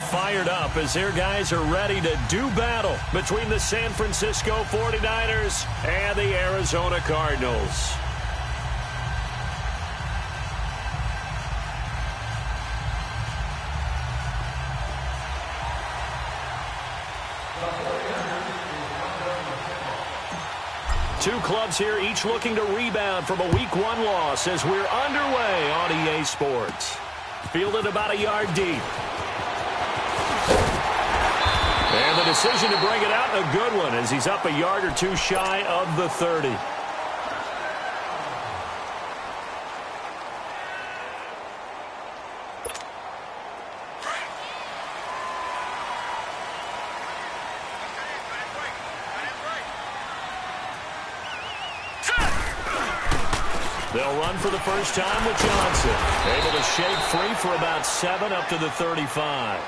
fired up as their guys are ready to do battle between the San Francisco 49ers and the Arizona Cardinals. Two clubs here, each looking to rebound from a Week 1 loss as we're underway on EA Sports. Fielded about a yard deep. And the decision to bring it out, a good one, as he's up a yard or two shy of the 30. They'll run for the first time with Johnson. Able to shake free for about 7 up to the 35.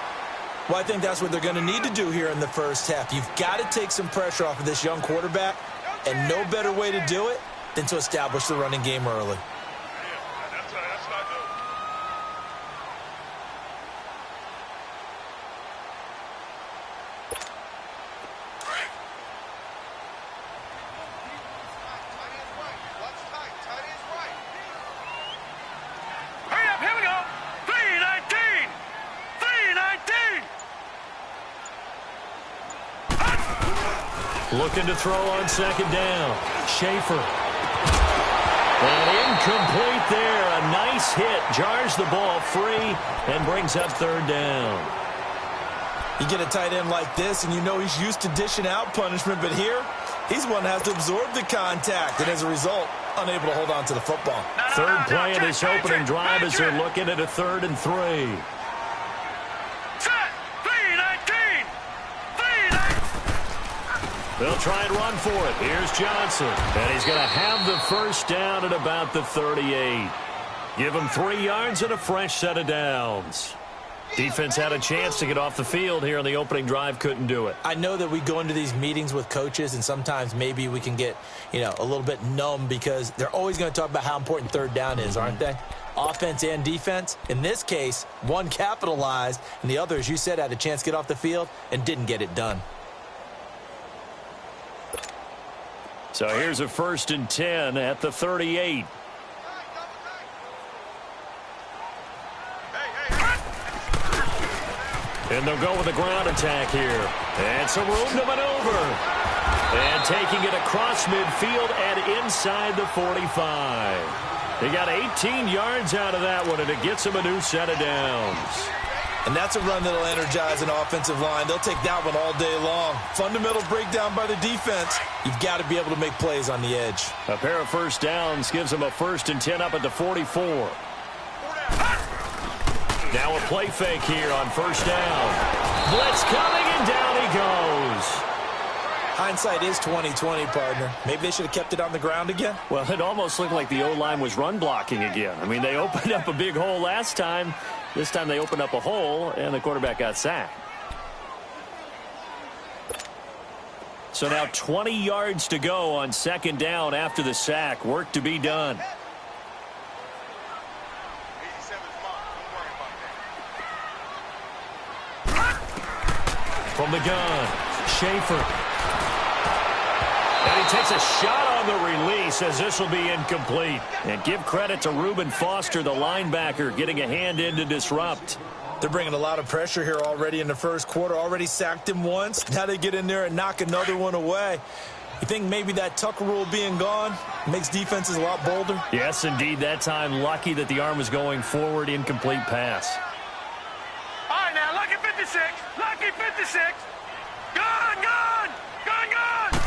Well, I think that's what they're going to need to do here in the first half. You've got to take some pressure off of this young quarterback, and no better way to do it than to establish the running game early. Looking to throw on second down. Schaefer. And incomplete there. A nice hit. Jars the ball free and brings up third down. You get a tight end like this, and you know he's used to dishing out punishment, but here, he's one that has to absorb the contact, and as a result, unable to hold on to the football. Third play of this opening drive as they're looking at a 3rd and 3. They'll try and run for it. Here's Johnson. And he's going to have the first down at about the 38. Give him 3 yards and a fresh set of downs. Defense had a chance to get off the field here on the opening drive. Couldn't do it. I know that we go into these meetings with coaches, and sometimes maybe we can get, a little bit numb because they're always going to talk about how important third down is, aren't they? Offense and defense. In this case, one capitalized, and the other, as you said, had a chance to get off the field and didn't get it done. So here's a 1st and 10 at the 38. And they'll go with a ground attack here. And some room to maneuver. And taking it across midfield and inside the 45. He got 18 yards out of that one, and it gets him a new set of downs. And that's a run that'll energize an offensive line. They'll take that one all day long. Fundamental breakdown by the defense. You've got to be able to make plays on the edge. A pair of first downs gives them a 1st and 10 up at the 44. Now a play fake here on first down. Blitz coming, and down he goes. Hindsight is 20/20, partner. Maybe they should have kept it on the ground again. Well, it almost looked like the O-line was run blocking again. I mean, they opened up a big hole last time. This time they opened up a hole, and the quarterback got sacked. So now 20 yards to go on second down after the sack. Work to be done. From the gun, Schaefer. And he takes a shot on the release as this will be incomplete. And give credit to Reuben Foster, the linebacker, getting a hand in to disrupt. They're bringing a lot of pressure here already in the first quarter. Already sacked him once. Now they get in there and knock another one away. You think maybe that Tucker rule being gone makes defenses a lot bolder? Yes, indeed. That time, lucky that the arm was going forward. Incomplete pass. All right, now, lucky 56. Lucky 56. Gone, gone. Gone, gone.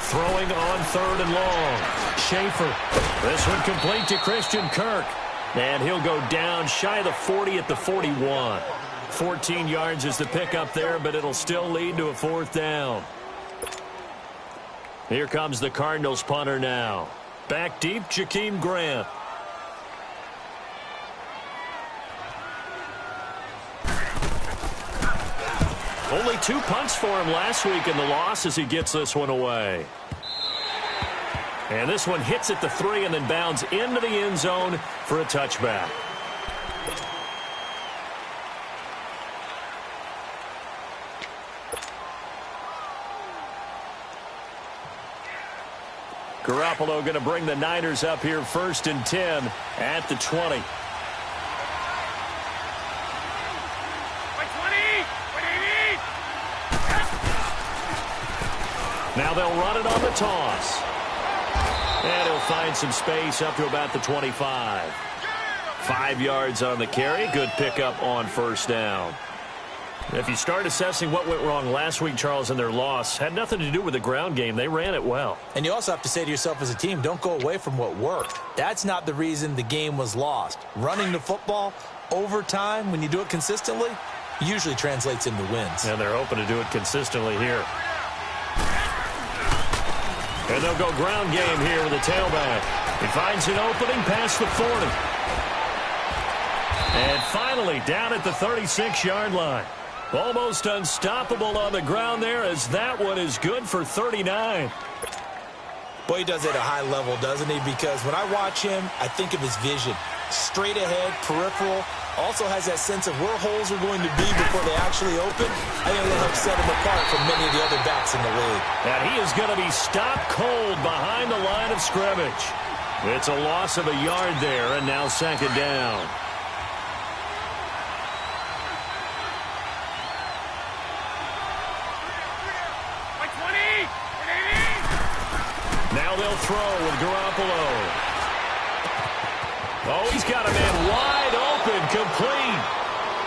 Throwing on 3rd and long. Schaefer. This one complete to Christian Kirk. And he'll go down shy of the 40 at the 41. 14 yards is the pickup there, but it'll still lead to a 4th down. Here comes the Cardinals punter now. Back deep, Jakeem Grant. Only 2 punts for him last week in the loss as he gets this one away. And this one hits at the 3 and then bounds into the end zone for a touchback. Garoppolo going to bring the Niners up here 1st and 10 at the 20. Now they'll run it on the toss. And he'll find some space up to about the 25. 5 yards on the carry. Good pickup on 1st down. If you start assessing what went wrong last week, Charles, in their loss, had nothing to do with the ground game. They ran it well. And you also have to say to yourself as a team, don't go away from what worked. That's not the reason the game was lost. Running the football over time, when you do it consistently, usually translates into wins. And they're hoping to do it consistently here. And they'll go ground game here with the tailback. He finds an opening past the 40. And finally, down at the 36-yard line. Almost unstoppable on the ground there, as that one is good for 39. Boy, he does it at a high level, doesn't he? Because when I watch him, I think of his vision. Straight ahead, peripheral. Also has that sense of where holes are going to be before they actually open. I think that helps set him apart from many of the other backs in the league. And he is going to be stopped cold behind the line of scrimmage. It's a loss of a yard there, and now 2nd down. Now they'll throw with Garoppolo. Oh, he's got a man wide open, complete.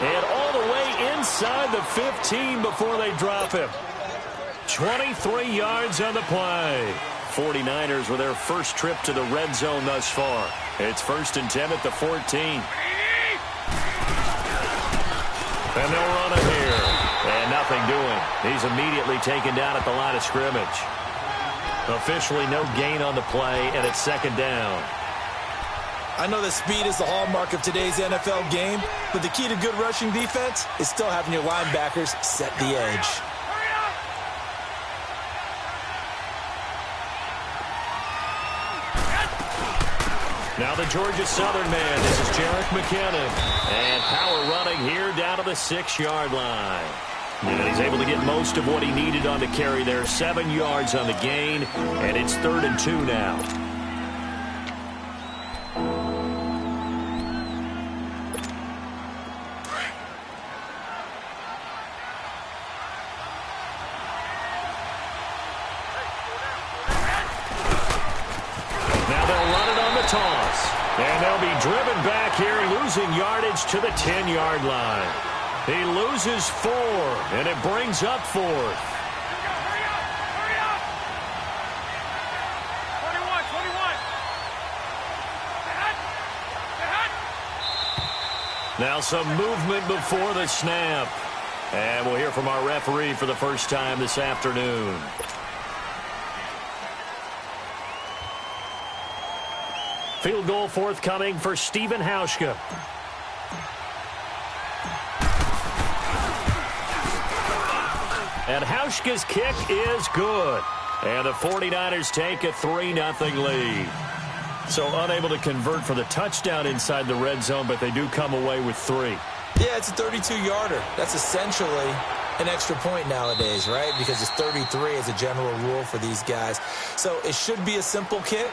And all the way inside the 15 before they drop him. 23 yards on the play. 49ers with their first trip to the red zone thus far. It's 1st and 10 at the 14. And they'll run it here. And nothing doing. He's immediately taken down at the line of scrimmage. Officially no gain on the play, and it's 2nd down. I know that speed is the hallmark of today's NFL game, but the key to good rushing defense is still having your linebackers set the edge. Now the Georgia Southern man. This is Jerick McKinnon. And power running here down to the 6-yard line. And he's able to get most of what he needed on the carry there. 7 yards on the gain, and it's 3rd and 2 now. Now they'll run it on the toss. And they'll be driven back here, losing yardage to the 10-yard line. He loses 4, and it brings up 4th. Hurry up! 21. Now some movement before the snap. And we'll hear from our referee for the first time this afternoon. Field goal forthcoming for Stephen Hauschka. And Hauschka's kick is good. And the 49ers take a 3-0 lead. So unable to convert for the touchdown inside the red zone, but they do come away with 3. Yeah, it's a 32-yarder. That's essentially an extra point nowadays, right? Because it's 33 as a general rule for these guys. So it should be a simple kick.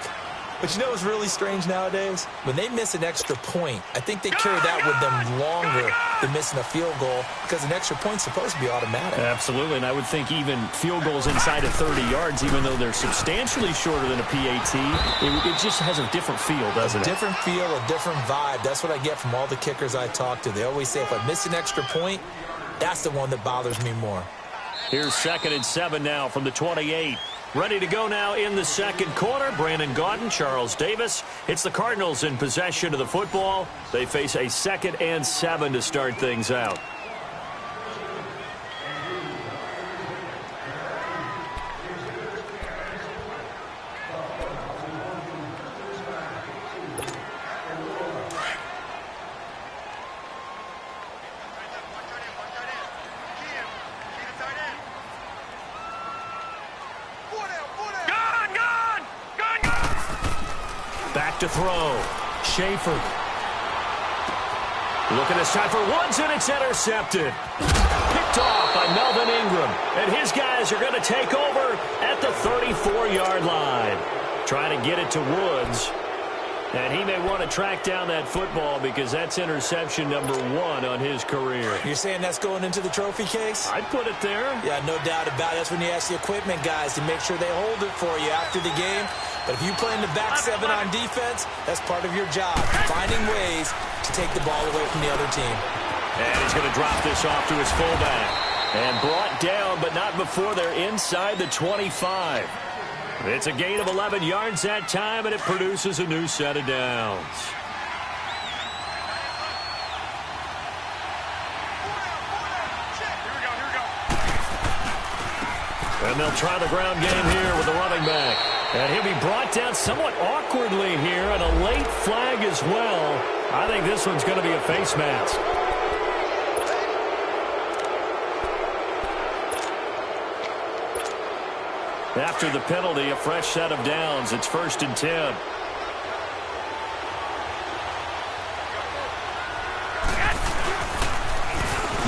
But you know what's really strange nowadays? When they miss an extra point, I think they carry that with them longer than missing a field goal because an extra point's supposed to be automatic. Absolutely, and I would think even field goals inside of 30 yards, even though they're substantially shorter than a PAT, it just has a different feel, doesn't it? A different feel, a different vibe. That's what I get from all the kickers I talk to. They always say if I miss an extra point, that's the one that bothers me more. Here's 2nd and 7 now from the 28. Ready to go now in the second quarter. Brandon Gaudin, Charles Davis. It's the Cardinals in possession of the football. They face a 2nd and 7 to start things out. To throw. Schaefer. Looking this time for Woods, and it's intercepted. Picked off by Melvin Ingram. And his guys are going to take over at the 34-yard line. Trying to get it to Woods. And he may want to track down that football because that's interception number 1 on his career. You're saying that's going into the trophy case? I'd put it there. Yeah, no doubt about it. That's when you ask the equipment guys to make sure they hold it for you after the game. But if you play in the back 7 on defense, that's part of your job, finding ways to take the ball away from the other team. And he's going to drop this off to his fullback. And brought down, but not before they're inside the 25. It's a gain of 11 yards that time, and it produces a new set of downs. Here we go. And they'll try the ground game here with the running back. And he'll be brought down somewhat awkwardly here, and a late flag as well. I think this one's going to be a face mask. After the penalty, a fresh set of downs. It's 1st and 10.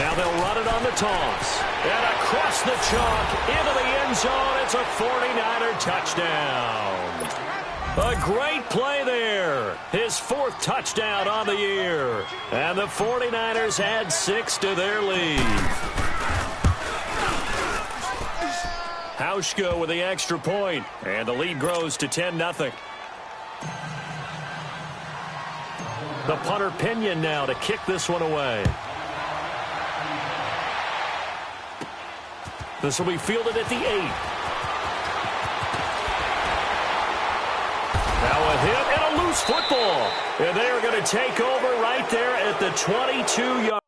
Now they'll run it on the toss. And across the chalk into the end zone. It's a 49er touchdown. A great play there. His 4th touchdown on the year. And the 49ers add 6 to their lead. Hauschka with the extra point, and the lead grows to 10-0. The punter Pinion now to kick this one away. This will be fielded at the 8. Now a hit and a loose football. And they are going to take over right there at the 22-yard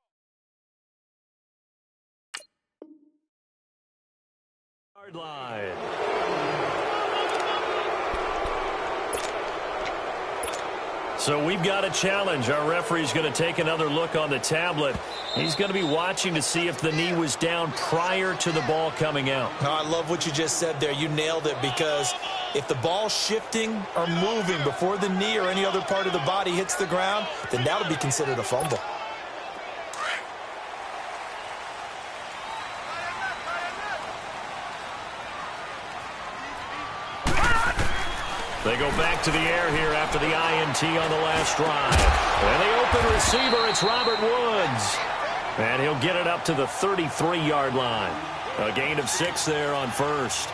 line. So we've got a challenge. Our referee's going to take another look on the tablet. He's going to be watching to see if the knee was down prior to the ball coming out. No, I love what you just said there. You nailed it, because if the ball's shifting or moving before the knee or any other part of the body hits the ground, then that'll be considered a fumble. They go back to the air here after the INT on the last drive. And the open receiver, it's Robert Woods. And he'll get it up to the 33-yard line. A gain of 6 there on 1st.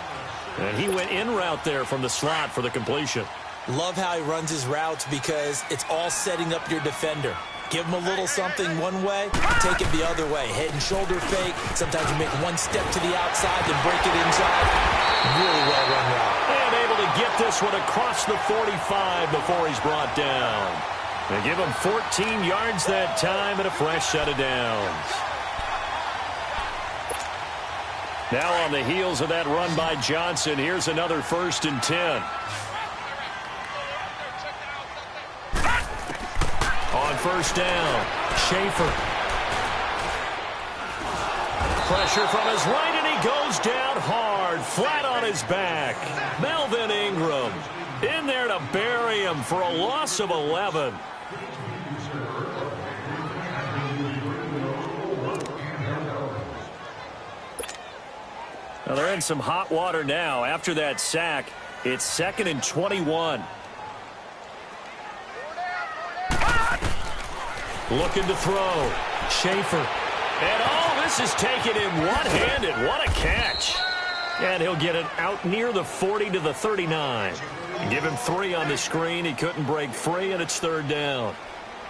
And he went in route there from the slot for the completion. Love how he runs his routes, because it's all setting up your defender. Give him a little something one way, take it the other way. Head and shoulder fake. Sometimes you make one step to the outside, then break it inside. Really well run route. And able to get this one across the 45 before he's brought down. They give him 14 yards that time and a fresh set of downs. Now on the heels of that run by Johnson, here's another 1st and 10. On 1st down, Schaefer. Pressure from his right, and he goes down hard, flat on his back. Melvin Ingram in there to bury him for a loss of 11. Now they're in some hot water now. After that sack, it's 2nd and 21. Looking to throw. Schaefer. And this is taken in one-handed. What a catch. And he'll get it out near the 40 to the 39. Give him 3 on the screen. He couldn't break free, and it's 3rd down.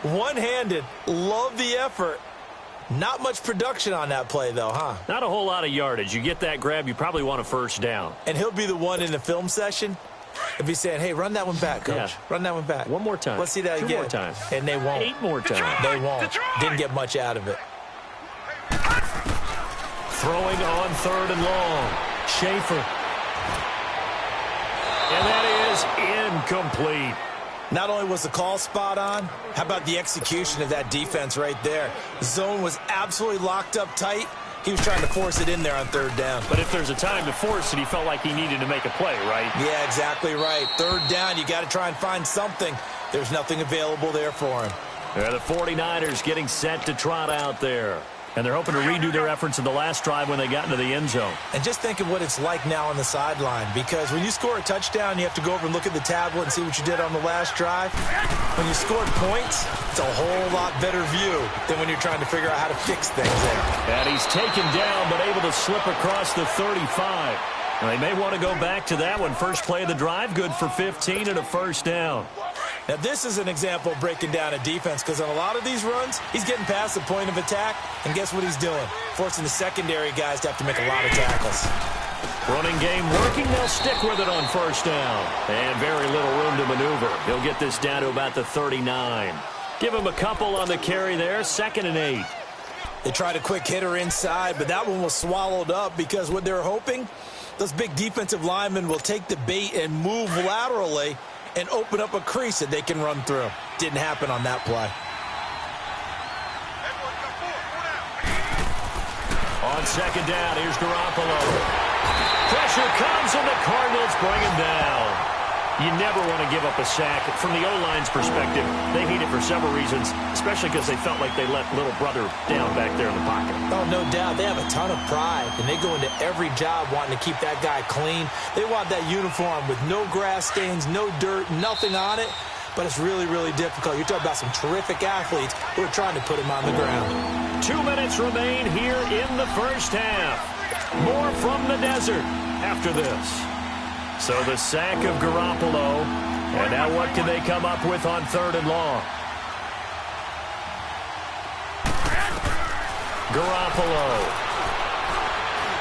One-handed. Love the effort. Not much production on that play, though, huh? Not a whole lot of yardage. You get that grab, you probably want a 1st down. And he'll be the one in the film session. He'll be saying, hey, run that one back, Coach. Yeah. Run that one back. One more time. Let's see that 2 again. more times. And they won't. 8 more times. They won't. Didn't get much out of it. Throwing on 3rd and long. Schaefer. And that is incomplete. Not only was the call spot on, how about the execution of that defense right there? Zone was absolutely locked up tight. He was trying to force it in there on 3rd down. But if there's a time to force it, he felt like he needed to make a play, right? Yeah, exactly right. 3rd down, you got to try and find something. There's nothing available there for him. The 49ers getting set to trot out there. And they're hoping to redo their efforts in the last drive when they got into the end zone. And just think of what it's like now on the sideline, because when you score a touchdown, you have to go over and look at the tablet and see what you did on the last drive. When you scored points, it's a whole lot better view than when you're trying to figure out how to fix things there. And he's taken down, but able to slip across the 35. And they may want to go back to that one. First play of the drive, good for 15 and a first down. Now, this is an example of breaking down a defense, because on a lot of these runs, he's getting past the point of attack, and guess what he's doing? Forcing the secondary guys to have to make a lot of tackles. Running game working. They'll stick with it on first down. And very little room to maneuver. He'll get this down to about the 39. Give him a couple on the carry there. 2nd and 8. They tried a quick hitter inside, but that one was swallowed up because what they're hoping, those big defensive linemen will take the bait and move laterally and open up a crease that they can run through. Didn't happen on that play. On 2nd down, here's Garoppolo. Pressure comes, and the Cardinals bring him down. You never want to give up a sack. From the O-line's perspective, they hate it for several reasons, especially because they felt like they let little brother down back there in the pocket. Oh, no doubt. They have a ton of pride, and they go into every job wanting to keep that guy clean. They want that uniform with no grass stains, no dirt, nothing on it, but it's really, really difficult. You're talking about some terrific athletes who are trying to put him on the ground. 2 minutes remain here in the first half. More from the desert after this. So the sack of Garoppolo. And now what can they come up with on 3rd and long? Garoppolo.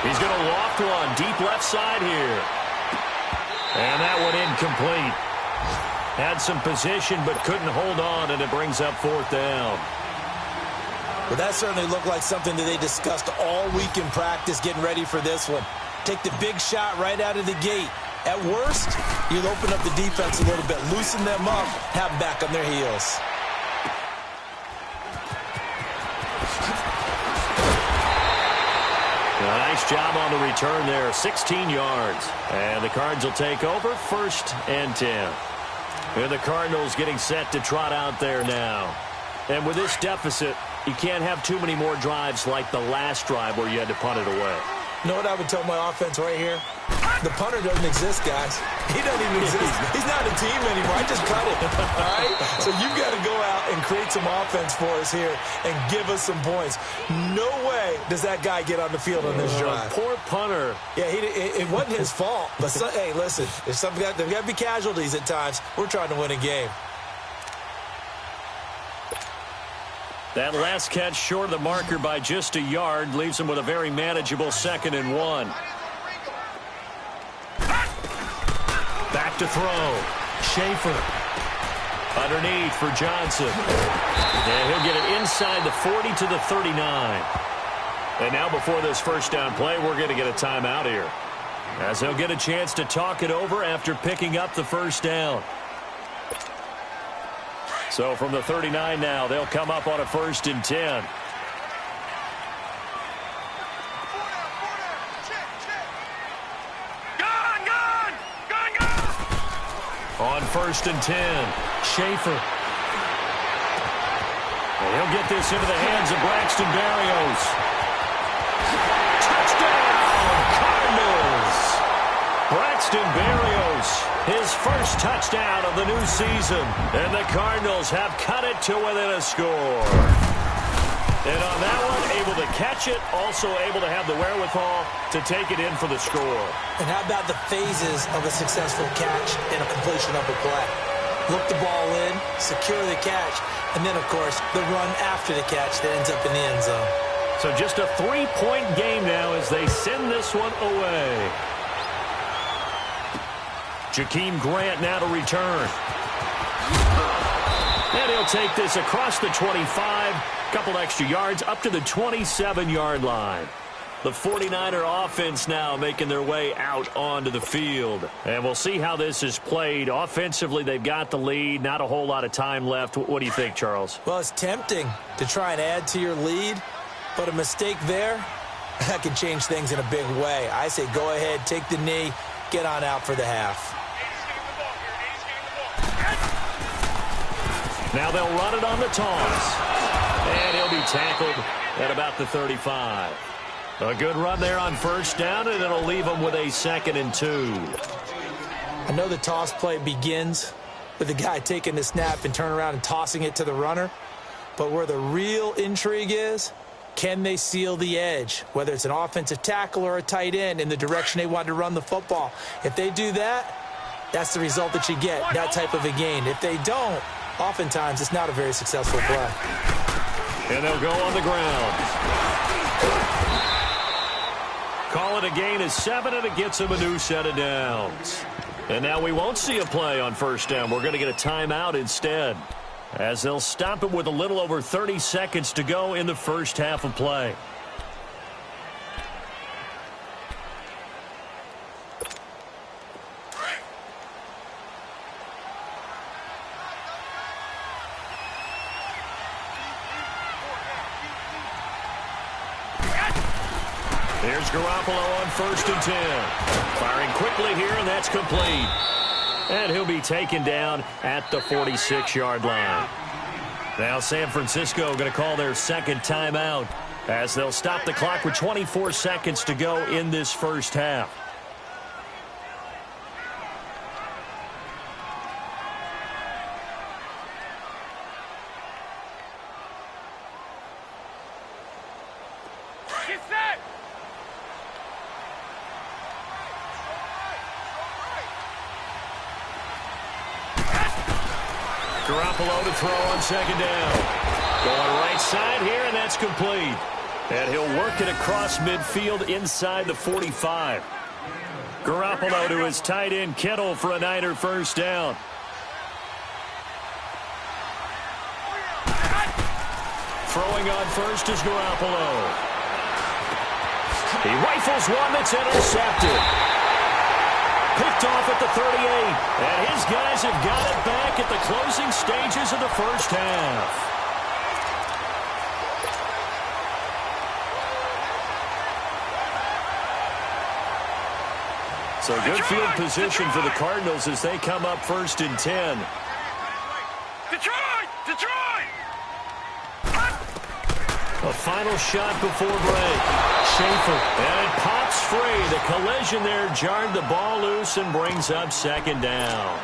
He's going to loft one deep left side here. And that one incomplete. Had some position but couldn't hold on, and it brings up 4th down. Well, that certainly looked like something that they discussed all week in practice getting ready for this one. Take the big shot right out of the gate. At worst, you'll open up the defense a little bit, loosen them up, have them back on their heels. Nice job on the return there, 16 yards. And the Cards will take over, 1st and 10. And the Cardinals getting set to trot out there now. And with this deficit, you can't have too many more drives like the last drive where you had to punt it away. You know what I would tell my offense right here? The punter doesn't exist, guys. He doesn't even exist. He's not a team anymore. I just cut it, all right? So you've got to go out and create some offense for us here and give us some points. No way does that guy get on the field on this drive. Poor punter. Yeah, it wasn't his fault. But, hey, listen, there's got to be casualties at times. We're trying to win a game. That last catch short of the marker by just a yard leaves him with a very manageable 2nd and 1. Back to throw. Schaefer. Underneath for Johnson. And he'll get it inside the 40 to the 39. And now before this first down play, we're going to get a timeout here, as they'll get a chance to talk it over after picking up the first down. So from the 39 now, they'll come up on a 1st and 10. On 1st and 10, Schaefer. And he'll get this into the hands of Braxton Berrios. Touchdown, Cardinals! Braxton Berrios, his first touchdown of the new season. And the Cardinals have cut it to within a score. And on that one, able to catch it, also able to have the wherewithal to take it in for the score. And how about the phases of a successful catch and a completion of a play? Look the ball in, secure the catch, and then, of course, the run after the catch that ends up in the end zone. So just a 3-point game now as they send this one away. Jakeem Grant now to return. And he'll take this across the 25. Couple extra yards up to the 27-yard line. The 49er offense now making their way out onto the field. And we'll see how this is played. Offensively, they've got the lead. Not a whole lot of time left. What do you think, Charles? Well, it's tempting to try and add to your lead, but a mistake there, that can change things in a big way. I say go ahead, take the knee, get on out for the half. Now they'll run it on the toss. And he'll be tackled at about the 35. A good run there on first down, and it'll leave them with a 2nd and 2. I know the toss play begins with the guy taking the snap and turning around and tossing it to the runner. But where the real intrigue is, can they seal the edge, whether it's an offensive tackle or a tight end, in the direction they want to run the football? If they do that, that's the result that you get, that type of a gain. If they don't, oftentimes it's not a very successful play. And they'll go on the ground. Call it a gain of 7, and it gets them a new set of downs. And now we won't see a play on first down. We're going to get a timeout instead, as they'll stop it with a little over 30 seconds to go in the first half of play. Here's Garoppolo on 1st and 10. Firing quickly here, and that's complete. And he'll be taken down at the 46-yard line. Now San Francisco going to call their 2nd timeout, as they'll stop the clock with 24 seconds to go in this first half. Get set! Garoppolo to throw on 2nd down. Going right side here, and that's complete. And he'll work it across midfield inside the 45. Garoppolo to his tight end, Kittle, for a Niner first down. Throwing on first is Garoppolo. He rifles one that's intercepted. Picked off at the 38, and his guys have got it back at the closing stages of the first half. So good field position for the Cardinals as they come up 1st and 10. Detroit! Detroit! A final shot before break. Schaefer, and it pops free. The collision there jarred the ball loose and brings up 2nd down.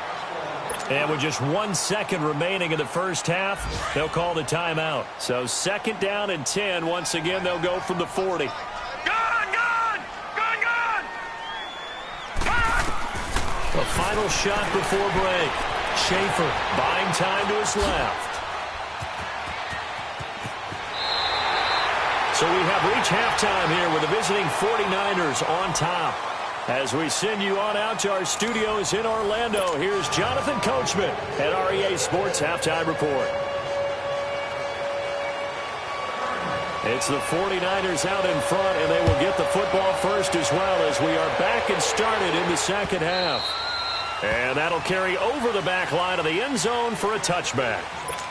And with just 1 second remaining in the first half, they'll call the timeout. So 2nd down and 10. Once again, they'll go from the 40. Gun! Gun! Gun! Gun! A final shot before break. Schaefer buying time to his left. So we have reached halftime here with the visiting 49ers on top. As we send you on out to our studios in Orlando, here's Jonathan Coachman at REA Sports Halftime Report. It's the 49ers out in front, and they will get the football first as well, as we are back and started in the second half. And that'll carry over the back line of the end zone for a touchback.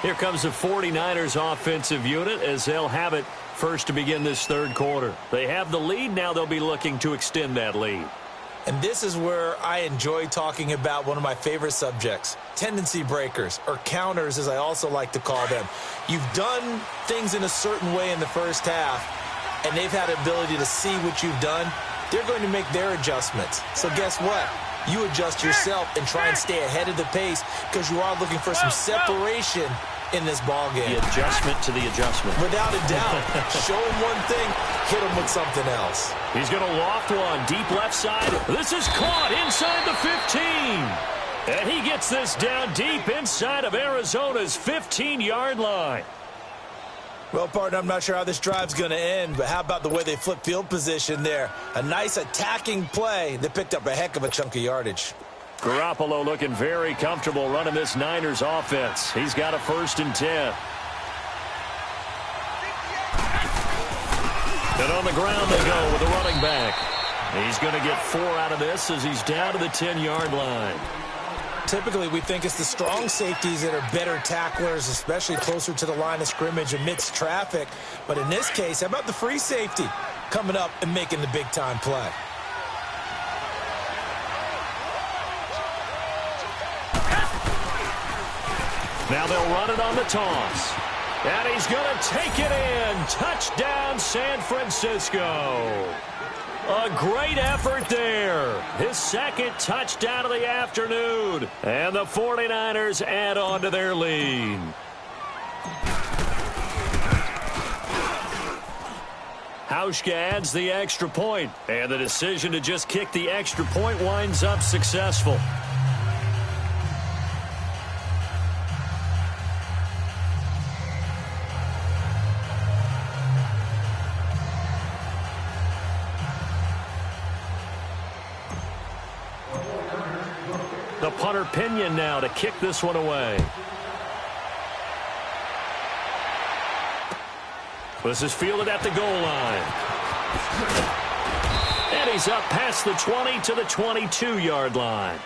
Here comes the 49ers offensive unit as they'll have it first to begin this third quarter. They have the lead. Now they'll be looking to extend that lead. And this is where I enjoy talking about one of my favorite subjects, tendency breakers, or counters as I also like to call them. You've done things in a certain way in the first half, and they've had the ability to see what you've done. They're going to make their adjustments. So guess what? You adjust yourself and try and stay ahead of the pace, because you are looking for some separation in this ball game. The adjustment to the adjustment. Without a doubt. Show him one thing, hit him with something else. He's going to loft one deep left side. This is caught inside the 15. And he gets this down deep inside of Arizona's 15-yard line. Well, partner, I'm not sure how this drive's going to end, but how about the way they flip field position there? A nice attacking play that picked up a heck of a chunk of yardage. Garoppolo looking very comfortable running this Niners offense. He's got a 1st and 10. And on the ground they go with the running back. He's going to get 4 out of this as he's down to the 10-yard line. Typically, we think it's the strong safeties that are better tacklers, especially closer to the line of scrimmage amidst traffic. But in this case, how about the free safety coming up and making the big-time play? Now they'll run it on the toss. And he's going to take it in. Touchdown, San Francisco. A great effort there. His second touchdown of the afternoon. And the 49ers add on to their lead. Hauschka adds the extra point, and the decision to just kick the extra point winds up successful. The punter Pinion now to kick this one away. This is fielded at the goal line. And he's up past the 20 to the 22-yard line.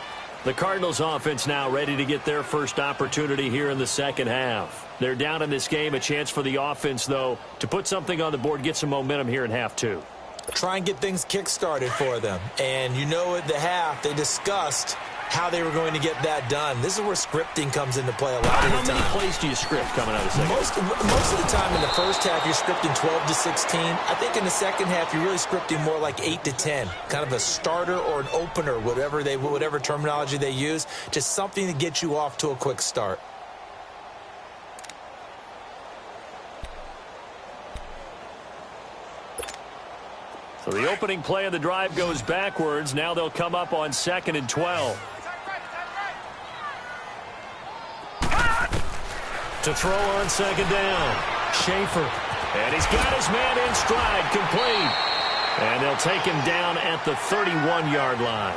The Cardinals offense now ready to get their first opportunity here in the second half. They're down in this game. A chance for the offense, though, to put something on the board, get some momentum here in half two. Try and get things kick-started for them. And you know at the half, they discussed how they were going to get that done. This is where scripting comes into play a lot of the time. How many plays do you script coming out of the second? Most of the time in the first half, you're scripting 12 to 16. I think in the second half, you're really scripting more like 8 to 10. Kind of a starter or an opener, whatever terminology they use. Just something to get you off to a quick start. So the opening play of the drive goes backwards. Now they'll come up on 2nd and 12. To throw on 2nd down. Schaefer. And he's got his man in stride, complete. And they'll take him down at the 31-yard line.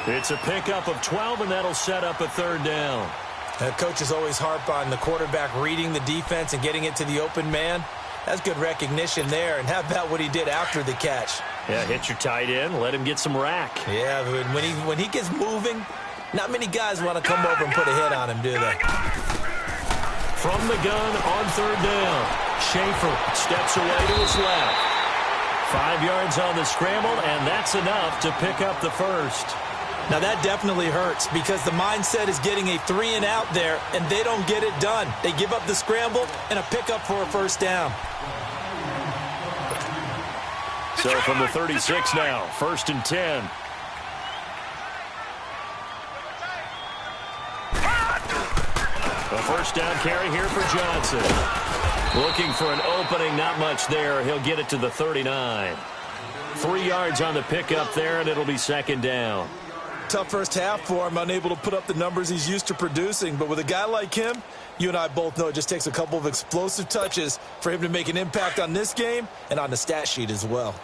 It's a pickup of 12, and that'll set up a 3rd down. Coaches always harp on the quarterback reading the defense and getting it to the open man. That's good recognition there. And how about what he did after the catch? Yeah, hit your tight end, let him get some rack. Yeah, when he gets moving, not many guys want to come over and put a hit on him, do they? From the gun on 3rd down. Schaefer steps away to his left. 5 yards on the scramble, and that's enough to pick up the first. Now that definitely hurts because the mindset is getting a 3-and-out there, and they don't get it done. They give up the scramble and a pickup for a 1st down. So from the 36 now, 1st and 10. A 1st down carry here for Johnson. Looking for an opening, not much there. He'll get it to the 39. 3 yards on the pickup there, and it'll be 2nd down. Tough first half for him, unable to put up the numbers he's used to producing. But with a guy like him, you and I both know it just takes a couple of explosive touches for him to make an impact on this game and on the stat sheet as well.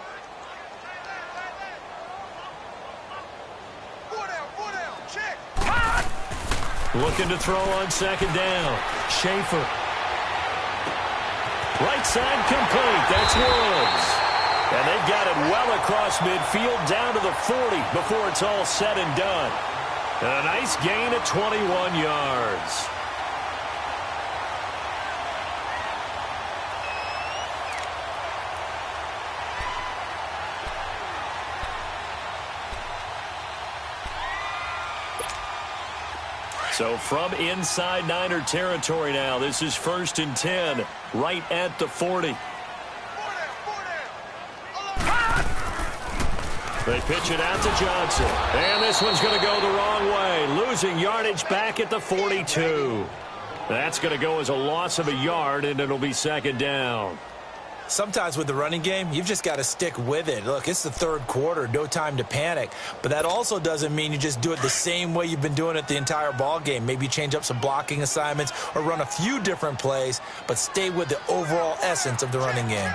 Looking to throw on 2nd down. Schaefer. Right side complete. That's Woods. And they've got it well across midfield down to the 40 before it's all said and done. And a nice gain of 21 yards. So from inside Niner territory now, this is 1st and 10, right at the 40. They pitch it out to Johnson. And this one's going to go the wrong way, losing yardage back at the 42. That's going to go as a loss of a yard, and it'll be 2nd down. Sometimes with the running game, you've just got to stick with it. Look, it's the 3rd quarter, no time to panic. But that also doesn't mean you just do it the same way you've been doing it the entire ball game. Maybe change up some blocking assignments or run a few different plays, but stay with the overall essence of the running game.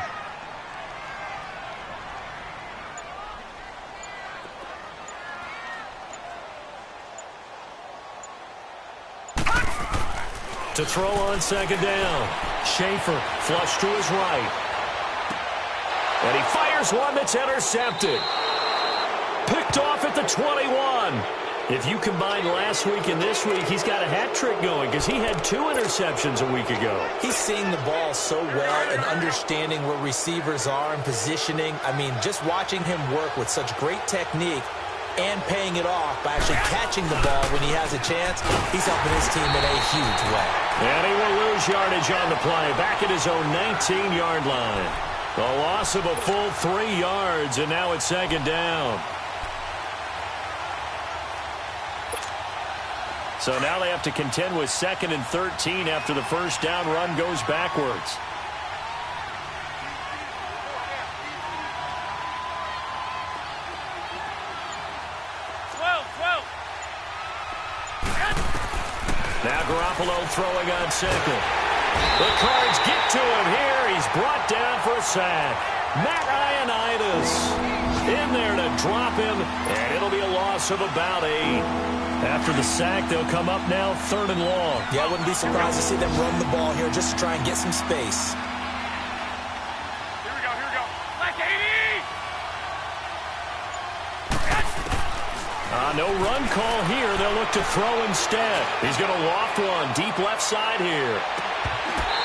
To throw on 2nd down. Schaefer flush to his right. And he fires one that's intercepted. Picked off at the 21. If you combine last week and this week, he's got a hat trick going because he had 2 interceptions a week ago. He's seeing the ball so well and understanding where receivers are and positioning. I mean, just watching him work with such great technique, and paying it off by actually catching the ball when he has a chance. He's helping his team in a huge way. And he will lose yardage on the play, back at his own 19-yard line. A loss of a full 3 yards, and now it's second down. So now they have to contend with 2nd and 13 after the first down run goes backwards. Now Garoppolo throwing on second. The Cards get to him here. He's brought down for a sack. Matt Ioannidis in there to drop him, and it'll be a loss of about 8. After the sack, they'll come up now 3rd and long. Yeah, I wouldn't be surprised to see them run the ball here just to try and get some space. Here we go. Like 80! No run call here. They'll look to throw instead. He's going to loft one deep left side here.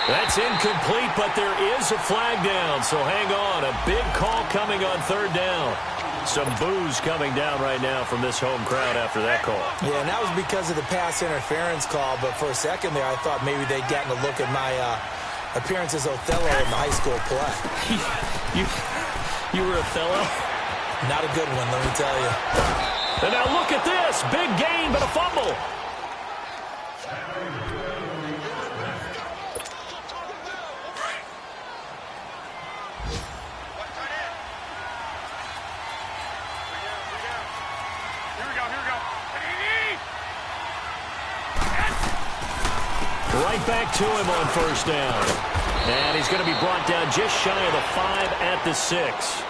That's incomplete, but there is a flag down, so hang on. A big call coming on 3rd down. Some boos coming down right now from this home crowd after that call. Yeah, and that was because of the pass interference call, but for a second there I thought maybe they'd gotten a look at my appearance as Othello in the high school play. You were Othello? Not a good one, let me tell you. And now look at this. Big gain, but a fumble. Right back to him on first down. And he's going to be brought down just shy of the 5 at the 6.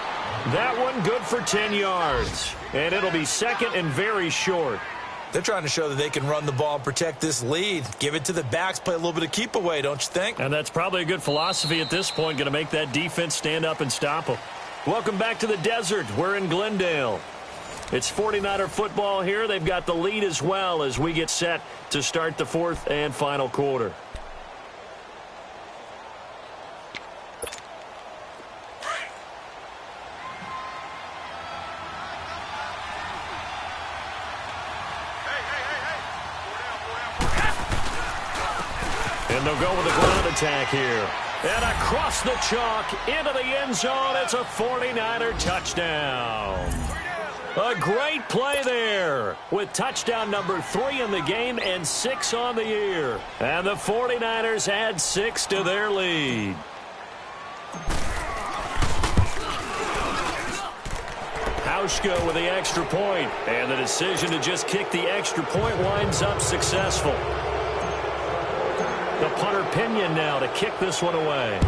That one good for 10 yards. And it'll be 2nd and very short. They're trying to show that they can run the ball and protect this lead. Give it to the backs, play a little bit of keep away, don't you think? And that's probably a good philosophy at this point, going to make that defense stand up and stop them. Welcome back to the desert. We're in Glendale. It's 49er football here. They've got the lead as well as we get set to start the 4th and final quarter. And they'll go with a ground attack here. And across the chalk into the end zone. It's a 49er touchdown. A great play there with touchdown number 3 in the game and 6 on the year. And the 49ers add 6 to their lead. Hauschka with the extra point. And the decision to just kick the extra point winds up successful. The punter Pinion now to kick this one away.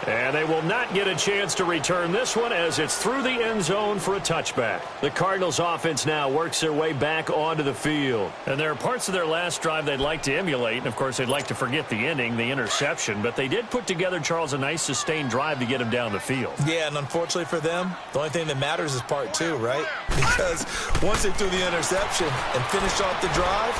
And they will not get a chance to return this one as it's through the end zone for a touchback. The Cardinals offense now works their way back onto the field. And there are parts of their last drive they'd like to emulate. And, of course, they'd like to forget the ending, the interception. But they did put together, Charles, a nice sustained drive to get him down the field. Yeah, and unfortunately for them, the only thing that matters is part 2, right? Because once they threw the interception and finished off the drive,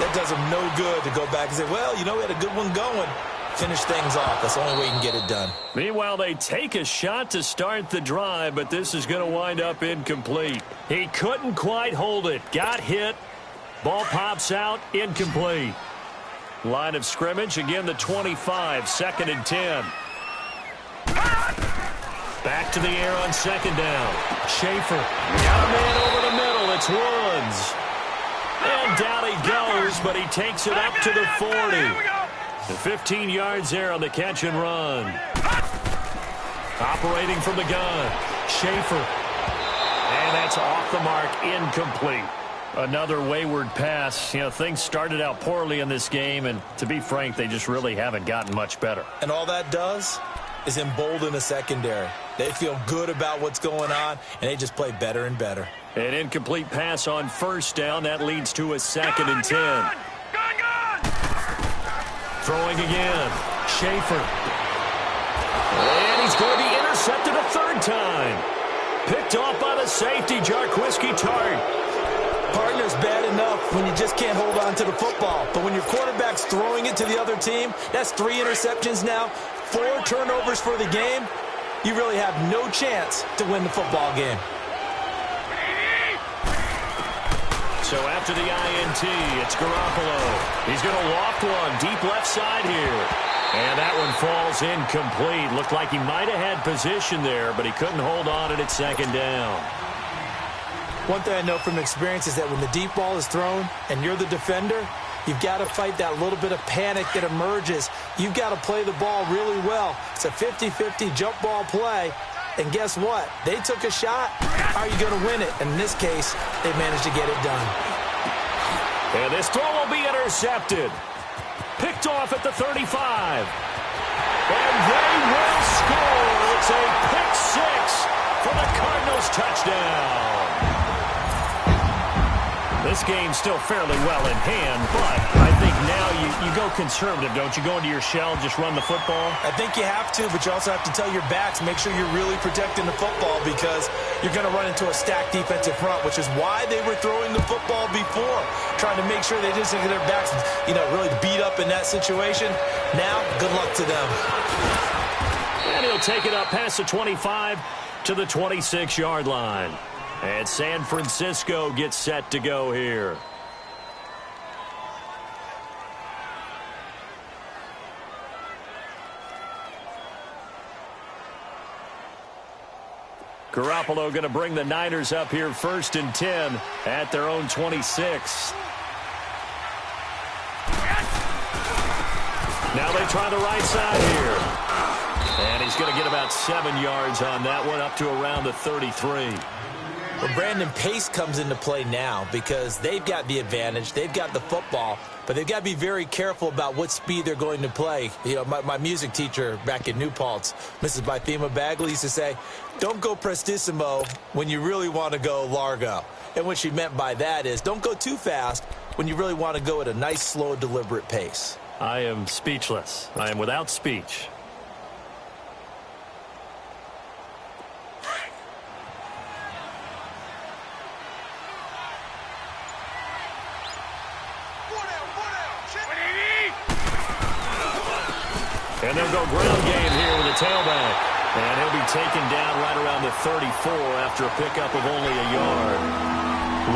that does them no good to go back and say, well, you know, we had a good one going. Finish things off. That's the only way you can get it done. Meanwhile, they take a shot to start the drive, but this is going to wind up incomplete. He couldn't quite hold it. Got hit. Ball pops out. Incomplete. Line of scrimmage. Again, the 25. 2nd and 10. Back to the air on 2nd down. Schaefer. Got a man over the middle. It's Woods. And down he goes, but he takes it up to the 40. The 15 yards there on the catch and run. Operating from the gun. Schaefer. And that's off the mark. Incomplete. Another wayward pass. You know, things started out poorly in this game, and to be frank, they just really haven't gotten much better. And all that does is embolden the secondary. They feel good about what's going on, and they just play better and better. An incomplete pass on first down. That leads to a 2nd and 10. Throwing again. Schaefer. And he's going to be intercepted a 3rd time. Picked off by the safety, Jarquiski Tart. Partner's bad enough when you just can't hold on to the football. But when your quarterback's throwing it to the other team, that's 3 interceptions now, 4 turnovers for the game. you really have no chance to win the football game. So after the INT, it's Garoppolo. He's going to loft one deep left side here. And that one falls incomplete. Looked like he might have had position there, but he couldn't hold on at second down. One thing I know from experience is that when the deep ball is thrown and you're the defender, you've got to fight that little bit of panic that emerges. You've got to play the ball really well. It's a 50-50 jump ball play. And guess what? They took a shot. How are you going to win it? In this case, they managed to get it done. And this throw will be intercepted. Picked off at the 35. And they will score. It's a pick six for the Cardinals touchdown. This game's still fairly well in hand, but I think now you go conservative, don't you? Go into your shell, just run the football? I think you have to, but you also have to tell your backs, make sure you're really protecting the football because you're going to run into a stacked defensive front, which is why they were throwing the football before, trying to make sure they didn't get their backs, really beat up in that situation. Now, good luck to them. And he'll take it up past the 25 to the 26-yard line. And San Francisco gets set to go here. Garoppolo going to bring the Niners up here 1st and 10 at their own 26. Now they try the right side here. And he's going to get about 7 yards on that one, up to around the 33. Well, Brandon, pace comes into play now because they've got the advantage. They've got the football, but they've got to be very careful about what speed they're going to play. My music teacher back in New Paltz, Mrs. Bythema Bagley, used to say, don't go prestissimo when you really want to go largo. And what she meant by that is don't go too fast when you really want to go at a nice, slow, deliberate pace. I am speechless. I am without speech. And they'll go ground game here with a tailback. And he'll be taken down right around the 34 after a pickup of only a yard.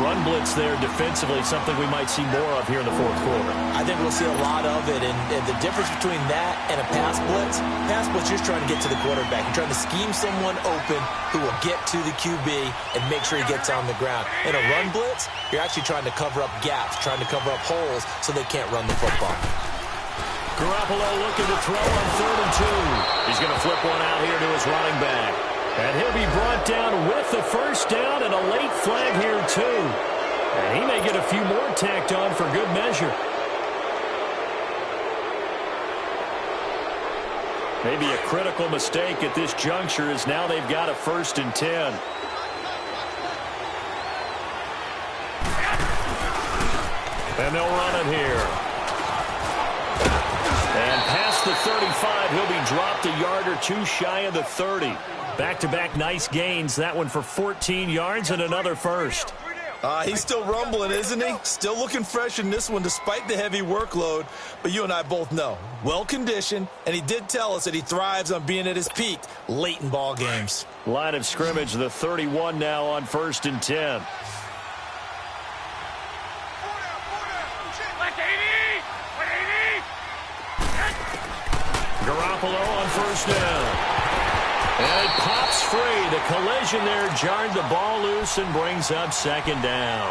Run blitz there defensively, something we might see more of here in the fourth quarter. I think we'll see a lot of it. And the difference between that and a pass blitz, you're just trying to get to the quarterback. You're trying to scheme someone open who will get to the QB and make sure he gets on the ground. In a run blitz, you're actually trying to cover up gaps, trying to cover up holes so they can't run the football. Garoppolo looking to throw on 3rd and 2. He's going to flip one out here to his running back. And he'll be brought down with the first down and a late flag here, too. And he may get a few more tacked on for good measure. Maybe a critical mistake at this juncture is now they've got a 1st and 10. And they'll run it here. And past the 35, he'll be dropped a yard or two shy of the 30. Back-to-back nice gains. That one for 14 yards and another first. He's still rumbling, isn't he? Still looking fresh in this one despite the heavy workload. But you and I both know, well-conditioned, and he did tell us that he thrives on being at his peak late in ball games. Line of scrimmage, the 31 now on 1st and 10. Garoppolo on 1st down. And it pops free. The collision there jarred the ball loose and brings up 2nd down.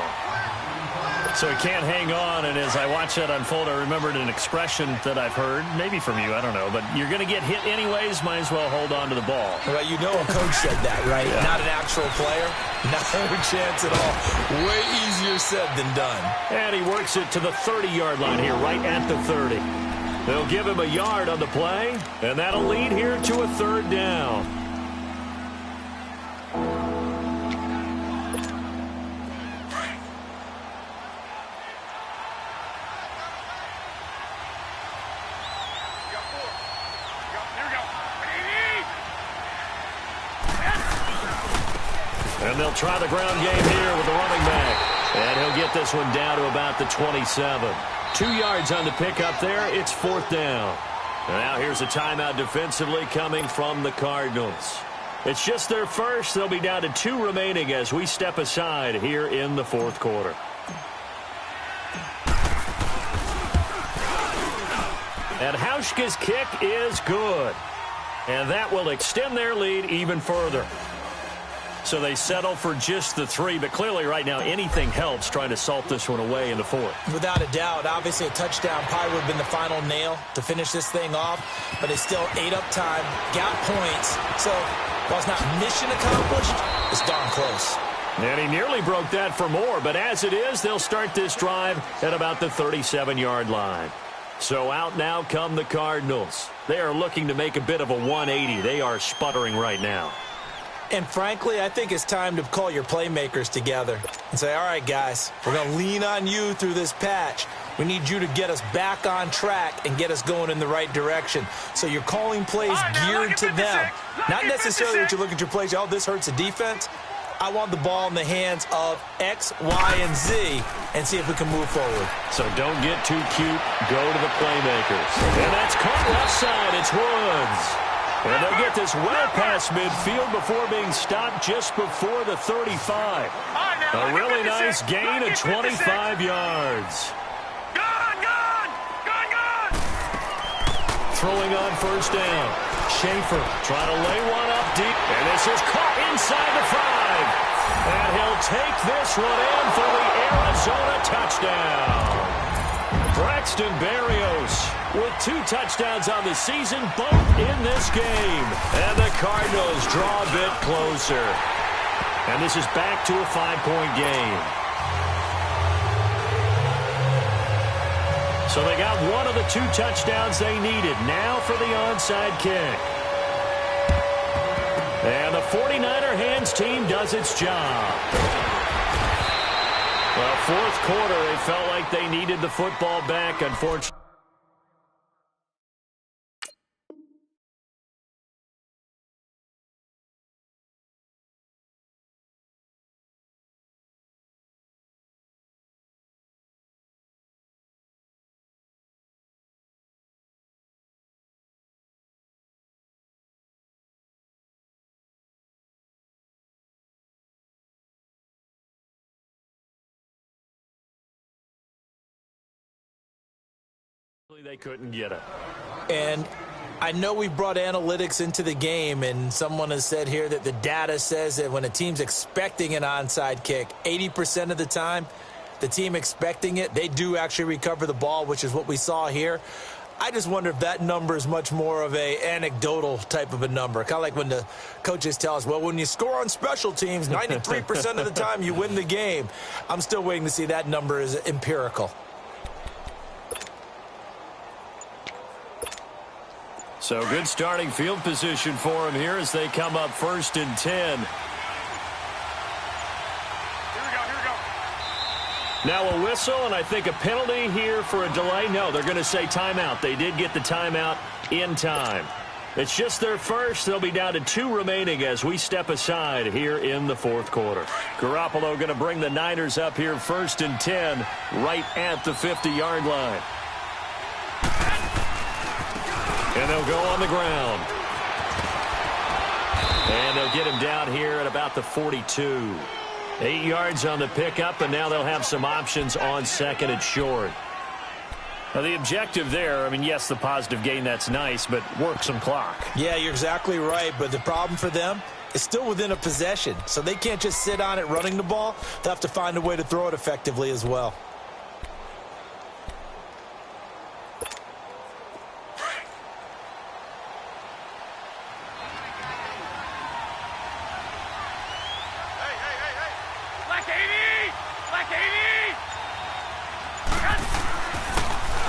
So he can't hang on, and as I watch that unfold, I remembered an expression that I've heard, maybe from you, I don't know, but you're going to get hit anyways, might as well hold on to the ball. Well, a coach said that, right? Yeah. Not an actual player. Not a chance at all. Way easier said than done. And he works it to the 30-yard line here, right at the 30. They'll give him a yard on the play, and that'll lead here to a 3rd down. And they'll try the ground game here with the running back. And he'll get this one down to about the 27. 2 yards on the pickup there. It's 4th down. Now here's a timeout defensively coming from the Cardinals. It's just their first. They'll be down to 2 remaining as we step aside here in the fourth quarter. And Hauschka's kick is good. And that will extend their lead even further. So they settle for just the 3, but clearly right now anything helps trying to salt this one away in the fourth. Without a doubt, obviously a touchdown probably would have been the final nail to finish this thing off, but it's still ate up time, got points, so while it's not mission accomplished, it's darn close. And he nearly broke that for more, but as it is, they'll start this drive at about the 37-yard line. So out now come the Cardinals. They are looking to make a bit of a 180. They are sputtering right now. And frankly, I think it's time to call your playmakers together and say, all right, guys, we're going to lean on you through this patch. We need you to get us back on track and get us going in the right direction. So you're calling plays geared to them. Not necessarily that you look at your plays, oh, this hurts the defense. I want the ball in the hands of X, Y, and Z and see if we can move forward. So don't get too cute. Go to the playmakers. And that's caught left side. It's Woods. And they'll get this well past midfield before being stopped just before the 35. A really nice gain of 25 yards. Throwing on first down. Schaefer trying to lay one up deep. And this is caught inside the 5. And he'll take this one in for the Arizona touchdown. Braxton Berrios with 2 touchdowns on the season, both in this game. And the Cardinals draw a bit closer. And this is back to a 5-point game. So they got one of the 2 touchdowns they needed. Now for the onside kick. And the 49er hands team does its job. Well, fourth quarter, they felt like they needed the football back, unfortunately. They couldn't get it. And I know we brought analytics into the game, and someone has said here that the data says that when a team's expecting an onside kick, 80% of the time, the team expecting it, they do actually recover the ball, which is what we saw here. I just wonder if that number is much more of a anecdotal type of a number. Kind of like when the coaches tell us, well, when you score on special teams, 93% of the time you win the game. I'm still waiting to see that number is empirical. So good starting field position for him here as they come up 1st and 10. Here we go. Now a whistle, and I think a penalty here for a delay. No, they're going to say timeout. They did get the timeout in time. It's just their first. They'll be down to 2 remaining as we step aside here in the fourth quarter. Garoppolo going to bring the Niners up here 1st and 10 right at the 50-yard line. And they'll go on the ground. And they'll get him down here at about the 42. 8 yards on the pickup, and now they'll have some options on 2nd and short. Now, the objective there, I mean, yes, the positive gain, that's nice, but work some clock. Yeah, you're exactly right, but the problem for them is still within a possession. So they can't just sit on it running the ball. They'll have to find a way to throw it effectively as well.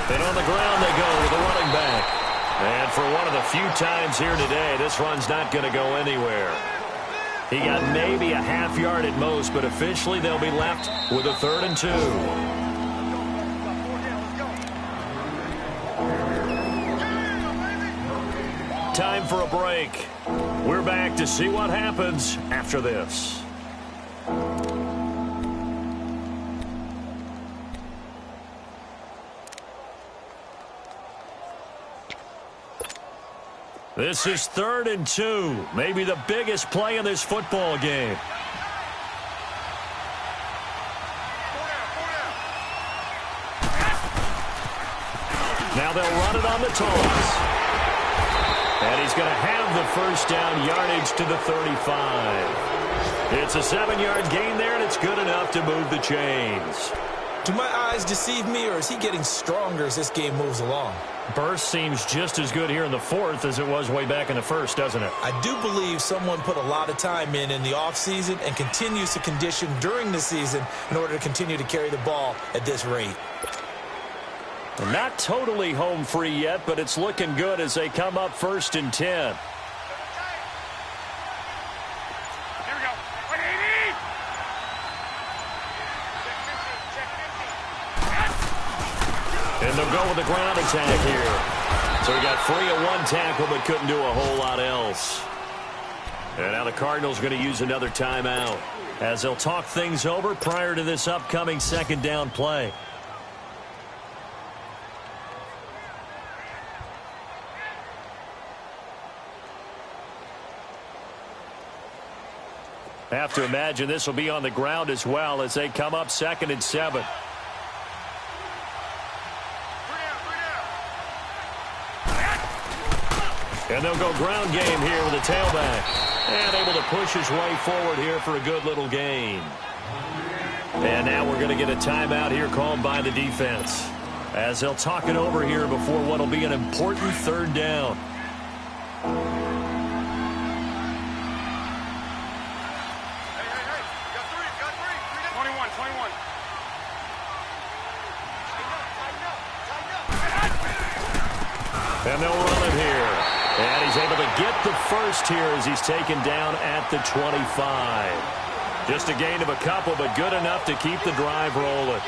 And on the ground they go with the running back. And for one of the few times here today, this run's not going to go anywhere. He got maybe a half yard at most, but officially they'll be left with a 3rd and 2. Time for a break. We're back to see what happens after this. This is 3rd and 2, maybe the biggest play in this football game. Now they'll run it on the toss. And he's going to have the first down, yardage to the 35. It's a 7-yard gain there, and it's good enough to move the chains. Do my eyes deceive me, or is he getting stronger as this game moves along? Burst seems just as good here in the 4th as it was way back in the 1st, doesn't it? I do believe someone put a lot of time in the offseason and continues to condition during the season in order to continue to carry the ball at this rate. Not totally home free yet, but it's looking good as they come up 1st and 10. Here we go. 180. And they'll go with the ground attack here. So he got free of one tackle but couldn't do a whole lot else. And now the Cardinals going to use another timeout as they'll talk things over prior to this upcoming 2nd down play. Have to imagine this will be on the ground as well as they come up 2nd and 7. And they'll go ground game here with a tailback. And able to push his way forward here for a good little gain. And now we're going to get a timeout here called by the defense as they'll talk it over here before what will be an important 3rd down. And they'll run it here. And he's able to get the first here as he's taken down at the 25. Just a gain of a couple, but good enough to keep the drive rolling.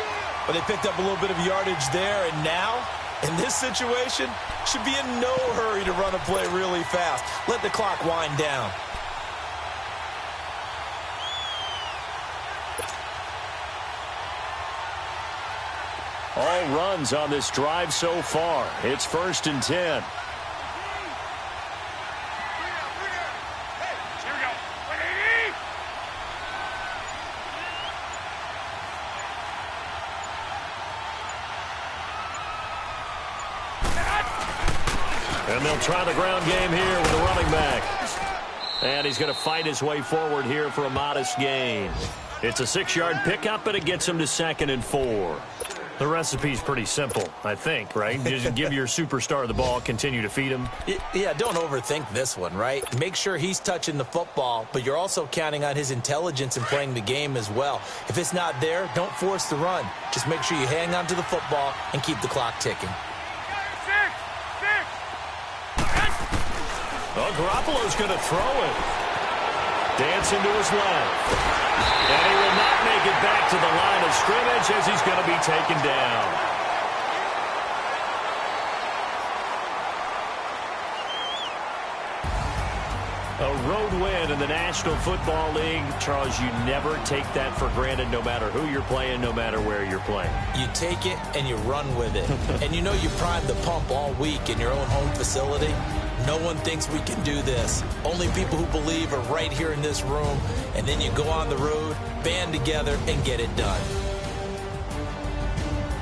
But they picked up a little bit of yardage there, and now, in this situation, should be in no hurry to run a play really fast. Let the clock wind down. All runs on this drive so far. It's 1st and 10. Here we go. 180. And they'll try the ground game here with the running back. And he's going to fight his way forward here for a modest gain. It's a 6-yard pickup, but it gets him to 2nd and 4. The recipe's pretty simple, I think, right? Just give your superstar the ball, continue to feed him. Yeah, don't overthink this one, right? Make sure he's touching the football, but you're also counting on his intelligence in playing the game as well. If it's not there, don't force the run. Just make sure you hang on to the football and keep the clock ticking. 6. Oh, Garoppolo's going to throw it. Dancing to his left. And he will not make it back to the line of scrimmage as he's going to be taken down. A road win in the National Football League. Charles, you never take that for granted no matter who you're playing, no matter where you're playing. You take it and you run with it. And you know you primed the pump all week in your own home facility. No one thinks we can do this. Only people who believe are right here in this room. And then you go on the road, band together, and get it done.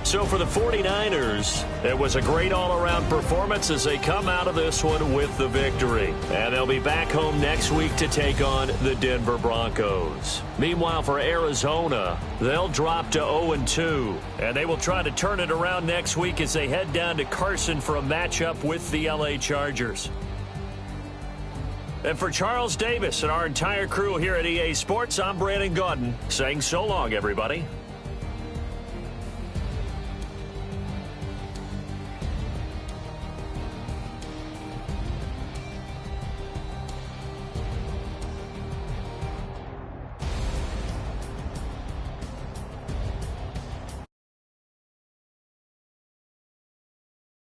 So for the 49ers, it was a great all-around performance as they come out of this one with the victory. And they'll be back home next week to take on the Denver Broncos. Meanwhile, for Arizona, they'll drop to 0-2. And they will try to turn it around next week as they head down to Carson for a matchup with the LA Chargers. And for Charles Davis and our entire crew here at EA Sports, I'm Brandon Gaudin saying so long, everybody.